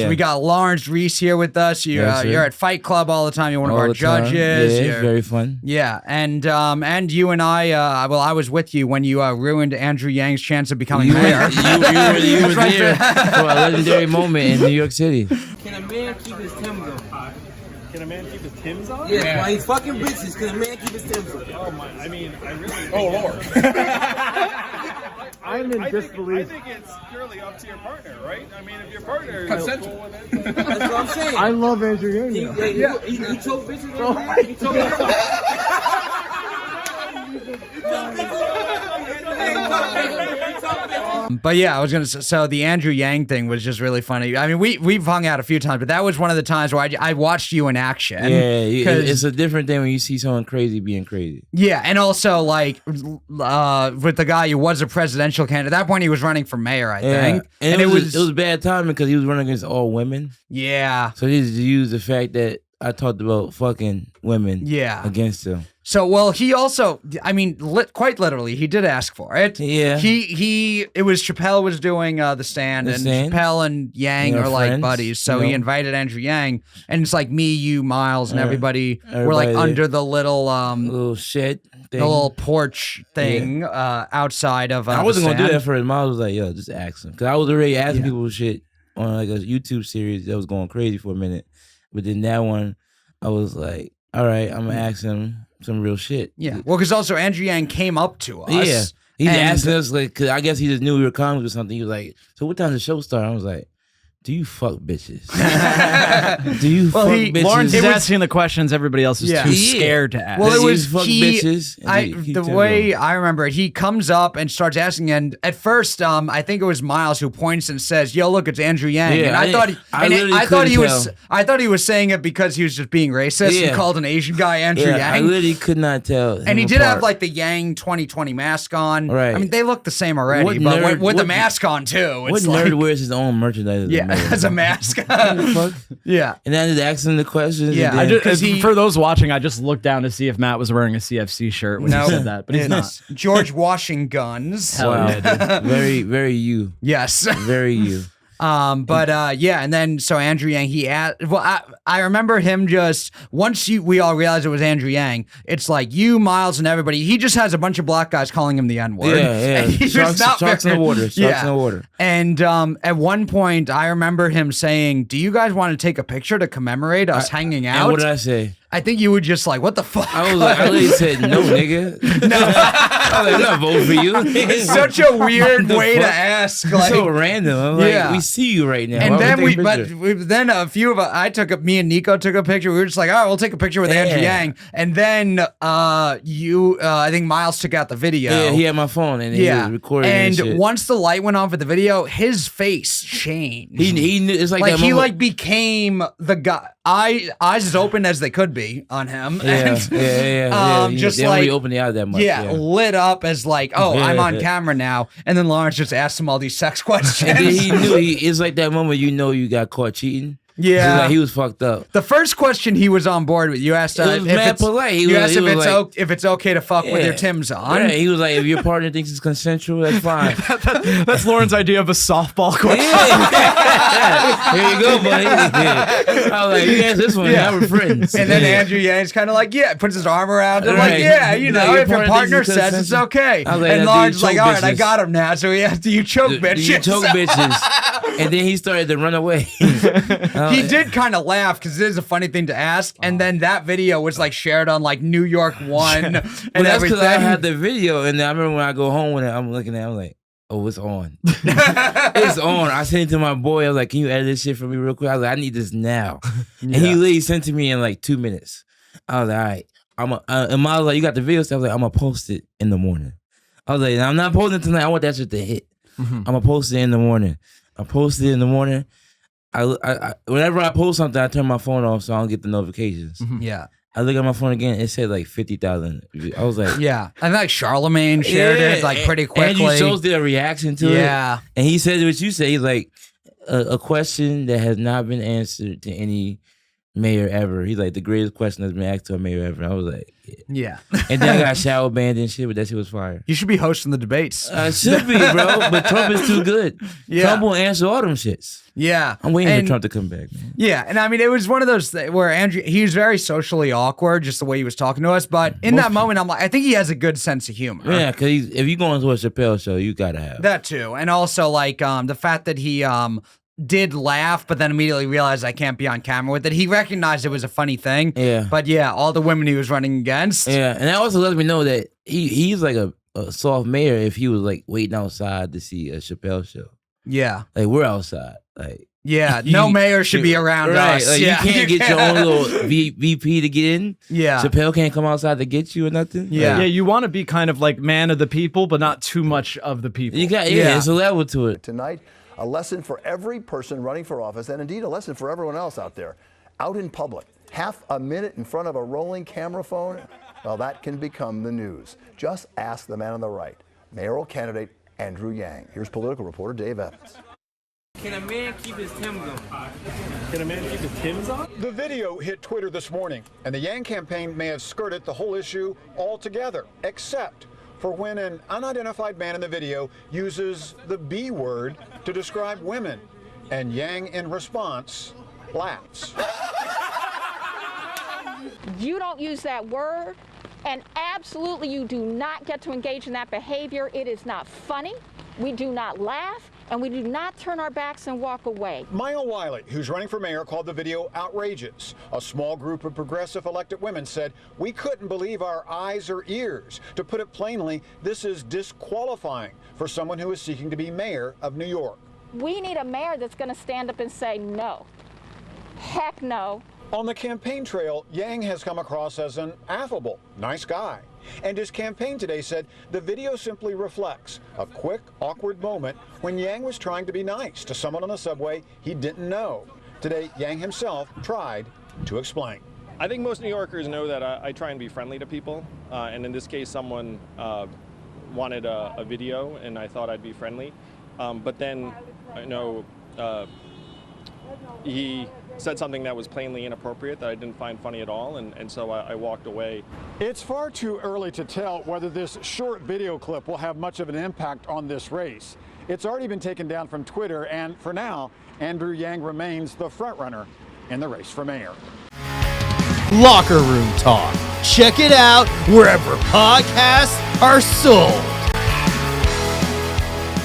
Yeah. We got Lawrence Reese here with us. You're at Fight Club all the time. You're one of our judges. Yeah, it's very fun. Yeah, and you and I, I was with you when you ruined Andrew Yang's chance of becoming mayor. You were there for a legendary moment in New York City. Can a man keep his Timbs on? Can a man keep his Timbs on? Yeah, while he's fucking bitches, can a man keep his Timbs on? Oh my! I mean, I really. Oh Lord. I'm in disbelief. I think it's purely up to your partner, right? I mean, if your partner is cool with it, That's what I'm saying. I love Andrew Yang. He choke bitches on that? He choke But yeah, I was gonna. So the Andrew Yang thing was just really funny. I mean, we've hung out a few times, but that was one of the times where I watched you in action. Yeah, it's a different thing when you see someone crazy being crazy. Yeah, and also like with the guy who was a presidential candidate. At that point, he was running for mayor, I think. And it was bad timing because he was running against all women. Yeah. So he just used the fact that I talked about fucking women. Against him. So, well, he also, I mean, quite literally, he did ask for it. Yeah. It was Chappelle was doing the stand, and Chappelle and Yang are like buddies. So he invited Andrew Yang, and it's like me, you, Miles, and everybody were like under the little shed thing. The little porch thing outside of I wasn't going to do that for him. Miles was like, yo, just ask him. Because I was already asking people shit on like a YouTube series that was going crazy for a minute. But then that one, I was like, all right, I'm going to ask him some real shit. Yeah. Well, because also Andrew Yang came up to us. Yeah. He's asking us, like, because I guess he just knew we were coming or something. He was like, so what time does the show start? I was like, do you fuck bitches? Do you fuck bitches? Lawrence is asking the questions everybody else is too scared to ask. Well, it was fuck bitches. The way I remember it, he comes up and starts asking, and at first, I think it was Miles who points and says, "Yo, look, it's Andrew Yang." Yeah, and I thought he was saying it because he was just being racist and called an Asian guy Andrew Yang. I literally could not tell. And he did have like the Yang 2020 mask on. Right. I mean, they look the same already, but with the mask on too. What nerd wears his own merchandise? As a mask. Yeah. And then I just asked him the questions. Yeah. For those watching, I just looked down to see if Matt was wearing a CFC shirt when he said that, but he's not. George Washington's. Hell yeah, dude. Very, very you. Yes. Very you. And then so Andrew Yang, he asked, I remember him just, once we all realized it was Andrew Yang, it's like you, Miles, and everybody, he just has a bunch of black guys calling him the N-word. Yeah. Sharks in the water. Sharks in the water. And at one point, I remember him saying, do you guys want to take a picture to commemorate us hanging out? And what did I say? I think you were just like, what the fuck? I literally said, no, nigga. No. I was like, I'm not voting for you. It's such a weird way to ask. Like, so random. I'm like, we see you right now. And then a few of us, me and Nico took a picture. We were just like, all right, we'll take a picture with Andrew Yang. And then I think Miles took out the video. Yeah, he had my phone and he was recording and once the light went on for the video, his face changed. He knew, it's like that he moment. became the guy. Eyes as open as they could be on him. Yeah. Just they don't really open the eye that much. Lit up as like, I'm on camera now. And then Lawrence just asked him all these sex questions. And then he knew it's like that moment you got caught cheating. Yeah, he was fucked up. The first question he was on board with, you asked if it's okay to fuck with your Timbs on. Right. He was like, if your partner thinks it's consensual, that's fine. That's Lauren's idea of a softball question. Here you go, buddy. I was like, you asked this one, now we're friends. And then Andrew Yang's kind of like, puts his arm around him, like, if your partner says it's okay. And Lauren's like, all right, I got him now. So he asked, do you choke bitches? Do you choke bitches? And then he started to run away. He did kind of laugh because it is a funny thing to ask, and then that video was like shared on like New York One, and that's because I had the video, and I remember when I go home with it, I'm looking at it, I'm like, oh, it's on. It's on. I sent it to my boy. I was like, can you edit this shit for me real quick? I was like, I need this now. And he literally sent it to me in like 2 minutes. I was like, all right. And Miles was like, you got the video? So I was like, I'm going to post it in the morning. I was like, I'm not posting it tonight. I want that shit to hit. I'm going to post it in the morning. I posted it in the morning. I whenever I post something, I turn my phone off so I don't get the notifications. Yeah. I look at my phone again, it said like 50,000. I was like, and like Charlemagne shared it like pretty quickly. And you chose their reaction to it. Yeah. And he said what you say, like a question that has not been answered to any mayor ever. He's like, the greatest question that's been asked to a mayor ever. I was like, Yeah. And then I got shadow banned and shit, but that shit was fire. You should be hosting the debates. I should be, bro, but Trump is too good. Yeah. Trump won't answer all them shits. Yeah. I'm waiting for Trump to come back, man. Yeah, and I mean, it was one of those where Andrew, he was very socially awkward, just the way he was talking to us. But in that moment, I'm like, I think he has a good sense of humor. Yeah, because if you're going to a Chappelle show, you gotta have that too, and also like the fact that he did laugh, but then immediately realized I can't be on camera with it. He recognized it was a funny thing. Yeah, but yeah, all the women he was running against. Yeah, and that also lets me know that he's like a soft mayor if he was like waiting outside to see a Chappelle show. Yeah, like we're outside, like. Yeah, no mayor should be around us. Like, yeah. You can't get your own little VP to get in. Yeah. Chappelle can't come outside to get you or nothing. Yeah. Yeah, you want to be kind of like man of the people, but not too much of the people. You got there's a level to it. Tonight, a lesson for every person running for office, and indeed a lesson for everyone else out there. Out in public, half a minute in front of a rolling camera phone, well, that can become the news. Just ask the man on the right, mayoral candidate Andrew Yang. Here's political reporter Dave Evans. Can a man keep his Timbs on? Can a man keep his Timbs on? The video hit Twitter this morning, and the Yang campaign may have skirted the whole issue altogether, except for when an unidentified man in the video uses the B word to describe women, and Yang, in response, laughs. You don't use that word, and absolutely you do not get to engage in that behavior. It is not funny. We do not laugh, and we do not turn our backs and walk away. Maya Wiley, who's running for mayor, called the video outrageous. A small group of progressive elected women said, "We couldn't believe our eyes or ears." To put it plainly, this is disqualifying for someone who is seeking to be mayor of New York. We need a mayor that's going to stand up and say no. Heck no. On the campaign trail, Yang has come across as an affable, nice guy. And his campaign today said the video simply reflects a quick, awkward moment when Yang was trying to be nice to someone on the subway he didn't know. Today, Yang himself tried to explain. I think most New Yorkers know that I try and be friendly to people. And in this case, someone wanted a video, and I thought I'd be friendly. But then, he said something that was plainly inappropriate that I didn't find funny at all, and so I walked away. It's far too early to tell whether this short video clip will have much of an impact on this race. It's already been taken down from Twitter, and for now, Andrew Yang remains the frontrunner in the race for mayor. Locker Room Talk. Check it out wherever podcasts are sold.